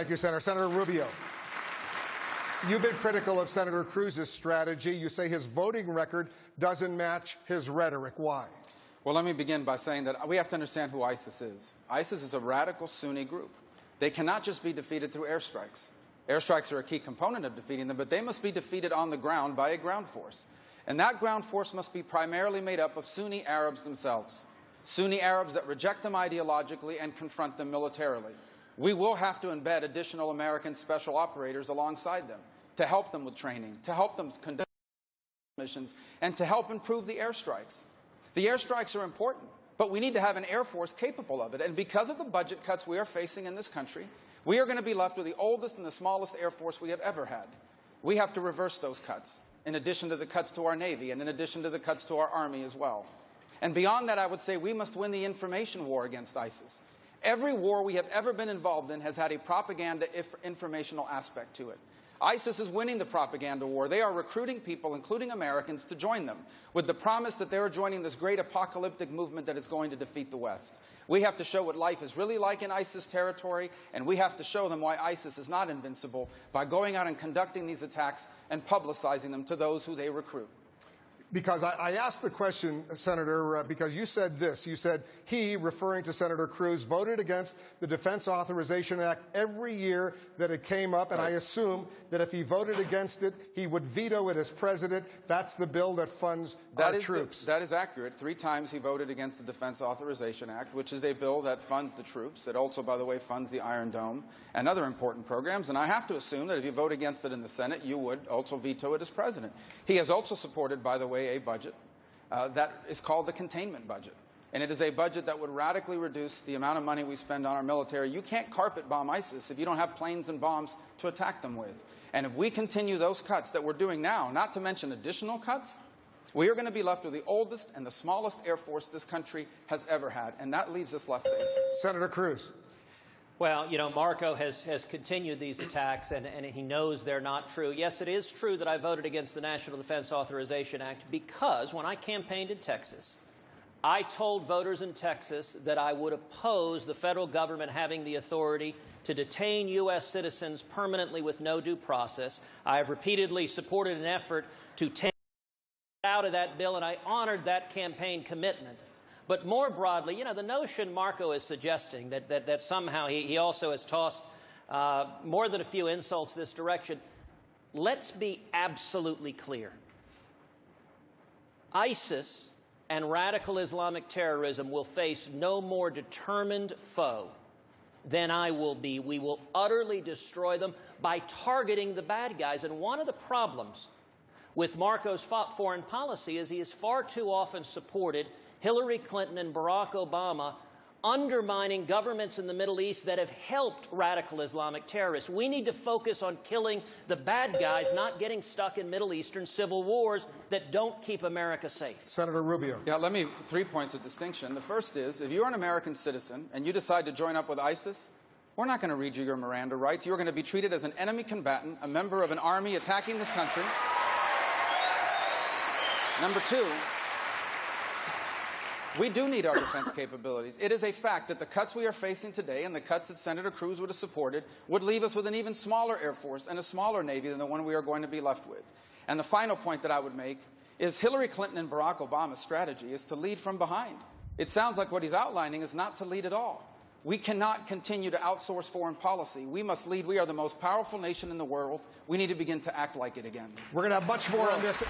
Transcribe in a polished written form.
Thank you, Senator. Senator Rubio, you've been critical of Senator Cruz's strategy. You say his voting record doesn't match his rhetoric. Why? Well, let me begin by saying that we have to understand who ISIS is. ISIS is a radical Sunni group. They cannot just be defeated through airstrikes. Airstrikes are a key component of defeating them, but they must be defeated on the ground by a ground force. And that ground force must be primarily made up of Sunni Arabs themselves. Sunni Arabs that reject them ideologically and confront them militarily. We will have to embed additional American special operators alongside them to help them with training, to help them conduct missions, and to help improve the airstrikes. The airstrikes are important, but we need to have an Air Force capable of it. And because of the budget cuts we are facing in this country, we are going to be left with the oldest and the smallest Air Force we have ever had. We have to reverse those cuts, in addition to the cuts to our Navy and in addition to the cuts to our Army as well. And beyond that, I would say we must win the information war against ISIS. Every war we have ever been involved in has had a propaganda informational aspect to it. ISIS is winning the propaganda war. They are recruiting people, including Americans, to join them with the promise that they are joining this great apocalyptic movement that is going to defeat the West. We have to show what life is really like in ISIS territory, and we have to show them why ISIS is not invincible by going out and conducting these attacks and publicizing them to those who they recruit. Because I asked the question, Senator, because you said this. You said he, referring to Senator Cruz, voted against the Defense Authorization Act every year that it came up, and I assume that if he voted against it, he would veto it as president. That's the bill that funds our troops. That is accurate. 3 times he voted against the Defense Authorization Act, which is a bill that funds the troops. It also, by the way, funds the Iron Dome and other important programs. And I have to assume that if you vote against it in the Senate, you would also veto it as president. He has also supported, by the way, a budget that is called the containment budget. And it is a budget that would radically reduce the amount of money we spend on our military. You can't carpet bomb ISIS if you don't have planes and bombs to attack them with. And if we continue those cuts that we're doing now, not to mention additional cuts, we are going to be left with the oldest and the smallest Air Force this country has ever had. And that leaves us less safe. Senator Cruz. Well, you know, Marco has continued these attacks, and he knows they're not true. Yes, it is true that I voted against the National Defense Authorization Act because when I campaigned in Texas, I told voters in Texas that I would oppose the federal government having the authority to detain U.S. citizens permanently with no due process. I have repeatedly supported an effort to take out of that bill, and I honored that campaign commitment. But more broadly, you know, the notion Marco is suggesting that somehow he also has tossed more than a few insults this direction. Let's be absolutely clear. ISIS and radical Islamic terrorism will face no more determined foe than I will be. We will utterly destroy them by targeting the bad guys. And one of the problems with Marco's foreign policy is he has far too often supported Hillary Clinton and Barack Obama undermining governments in the Middle East that have helped radical Islamic terrorists. We need to focus on killing the bad guys, not getting stuck in Middle Eastern civil wars that don't keep America safe. Senator Rubio. Yeah, 3 points of distinction. The first is, if you're an American citizen and you decide to join up with ISIS, we're not going to read you your Miranda rights. You're going to be treated as an enemy combatant, a member of an army attacking this country. Number 2, we do need our defense capabilities. It is a fact that the cuts we are facing today and the cuts that Senator Cruz would have supported would leave us with an even smaller Air Force and a smaller Navy than the one we are going to be left with. And the final point that I would make is Hillary Clinton and Barack Obama's strategy is to lead from behind. It sounds like what he's outlining is not to lead at all. We cannot continue to outsource foreign policy. We must lead. We are the most powerful nation in the world. We need to begin to act like it again. We're going to have much more on this.